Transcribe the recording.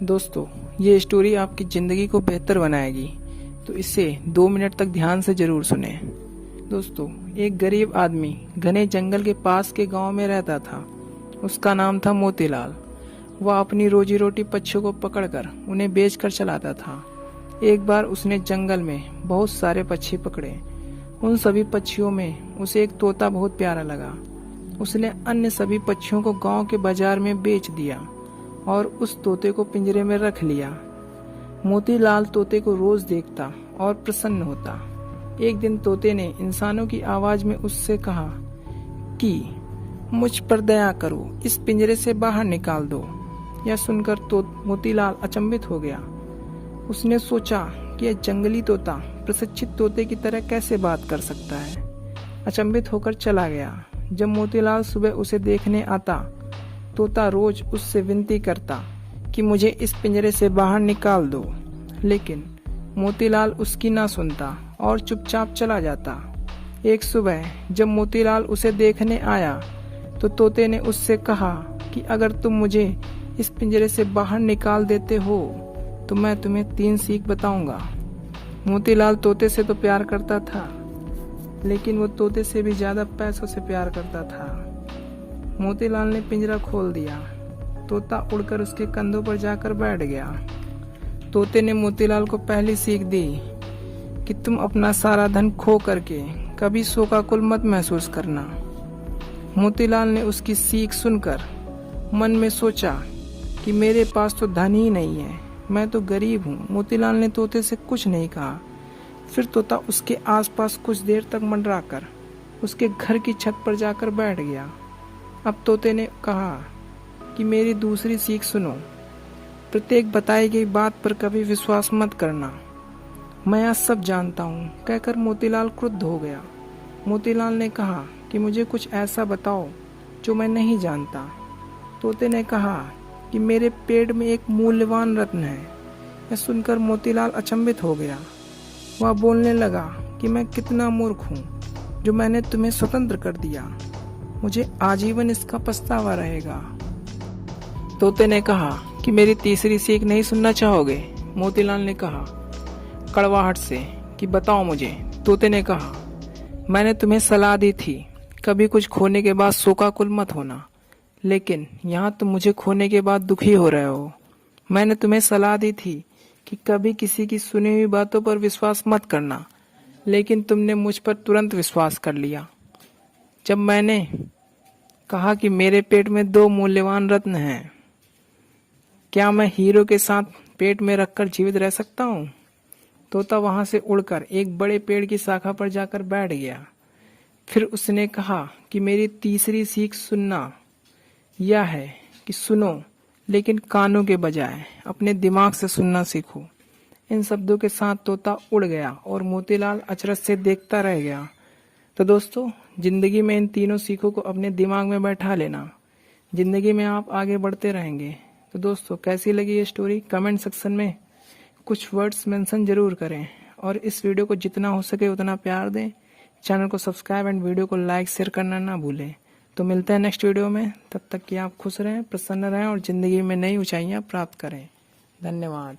दोस्तों, ये स्टोरी आपकी ज़िंदगी को बेहतर बनाएगी, तो इसे 2 मिनट तक ध्यान से ज़रूर सुने। दोस्तों, एक गरीब आदमी घने जंगल के पास के गांव में रहता था। उसका नाम था मोतीलाल। वह अपनी रोजी रोटी पक्षियों को पकड़कर उन्हें बेचकर चलाता था। एक बार उसने जंगल में बहुत सारे पक्षी पकड़े। उन सभी पक्षियों में उसे एक तोता बहुत प्यारा लगा। उसने अन्य सभी पक्षियों को गांव के बाजार में बेच दिया और उस तोते को पिंजरे में रख लिया। मोतीलाल तोते को रोज देखता और प्रसन्न होता। एक दिन तोते ने इंसानों की आवाज में उससे कहा कि मुझ पर दया करो, इस पिंजरे से बाहर निकाल दो। यह सुनकर मोतीलाल अचंभित हो गया। उसने सोचा कि यह जंगली तोता प्रशिक्षित तोते की तरह कैसे बात कर सकता है। अचंभित होकर चला गया। जब मोतीलाल सुबह उसे देखने आता, तोता रोज उससे विनती करता कि मुझे इस पिंजरे से बाहर निकाल दो, लेकिन मोतीलाल उसकी ना सुनता और चुपचाप चला जाता। एक सुबह जब मोतीलाल उसे देखने आया तो तोते ने उससे कहा कि अगर तुम मुझे इस पिंजरे से बाहर निकाल देते हो तो मैं तुम्हें 3 सीख बताऊंगा। मोतीलाल तोते से तो प्यार करता था, लेकिन वो तोते से भी ज्यादा पैसों से प्यार करता था। मोतीलाल ने पिंजरा खोल दिया। तोता उड़कर उसके कंधों पर जाकर बैठ गया। तोते ने मोतीलाल को पहली सीख दी कि तुम अपना सारा धन खो करके कभी शोकाकुल मत महसूस करना। मोतीलाल ने उसकी सीख सुनकर मन में सोचा कि मेरे पास तो धन ही नहीं है, मैं तो गरीब हूँ। मोतीलाल ने तोते से कुछ नहीं कहा। फिर तोता उसके आसपास कुछ देर तक मंडराकर उसके घर की छत पर जाकर बैठ गया। अब तोते ने कहा कि मेरी दूसरी सीख सुनो, प्रत्येक बताई गई बात पर कभी विश्वास मत करना, मैं यह सब जानता हूँ। कहकर मोतीलाल क्रुद्ध हो गया। मोतीलाल ने कहा कि मुझे कुछ ऐसा बताओ जो मैं नहीं जानता। तोते ने कहा कि मेरे पेड़ में एक मूल्यवान रत्न है। यह सुनकर मोतीलाल अचंभित हो गया। वह बोलने लगा कि मैं कितना मूर्ख हूँ जो मैंने तुम्हें स्वतंत्र कर दिया, मुझे आजीवन इसका पछतावा रहेगा। तोते ने कहा कि मेरी तीसरी सीख नहीं सुनना चाहोगे? मोतीलाल ने कहा कड़वाहट से कि बताओ मुझे। तोते ने कहा मैंने तुम्हें सलाह दी थी कभी कुछ खोने के बाद शोकाकुल मत होना, लेकिन यहाँ तुम मुझे खोने के बाद दुखी हो रहे हो। मैंने तुम्हें सलाह दी थी कि कभी किसी की सुनी हुई बातों पर विश्वास मत करना, लेकिन तुमने मुझ पर तुरंत विश्वास कर लिया। जब मैंने कहा कि मेरे पेट में 2 मूल्यवान रत्न हैं, क्या मैं हीरो के साथ पेट में रखकर जीवित रह सकता हूँ? तोता वहां से उड़कर एक बड़े पेड़ की शाखा पर जाकर बैठ गया। फिर उसने कहा कि मेरी तीसरी सीख सुनना यह है कि सुनो, लेकिन कानों के बजाय अपने दिमाग से सुनना सीखो। इन शब्दों के साथ तोता उड़ गया और मोतीलाल अचरज से देखता रह गया। तो दोस्तों, जिंदगी में इन तीनों सीखों को अपने दिमाग में बैठा लेना, जिंदगी में आप आगे बढ़ते रहेंगे। तो दोस्तों, कैसी लगी ये स्टोरी? कमेंट सेक्शन में कुछ वर्ड्स मेंशन जरूर करें और इस वीडियो को जितना हो सके उतना प्यार दें। चैनल को सब्सक्राइब एंड वीडियो को लाइक शेयर करना ना भूलें। तो मिलते हैं नेक्स्ट वीडियो में। तब तक कि आप खुश रहें, प्रसन्न रहें और जिंदगी में नई ऊंचाइयां प्राप्त करें। धन्यवाद।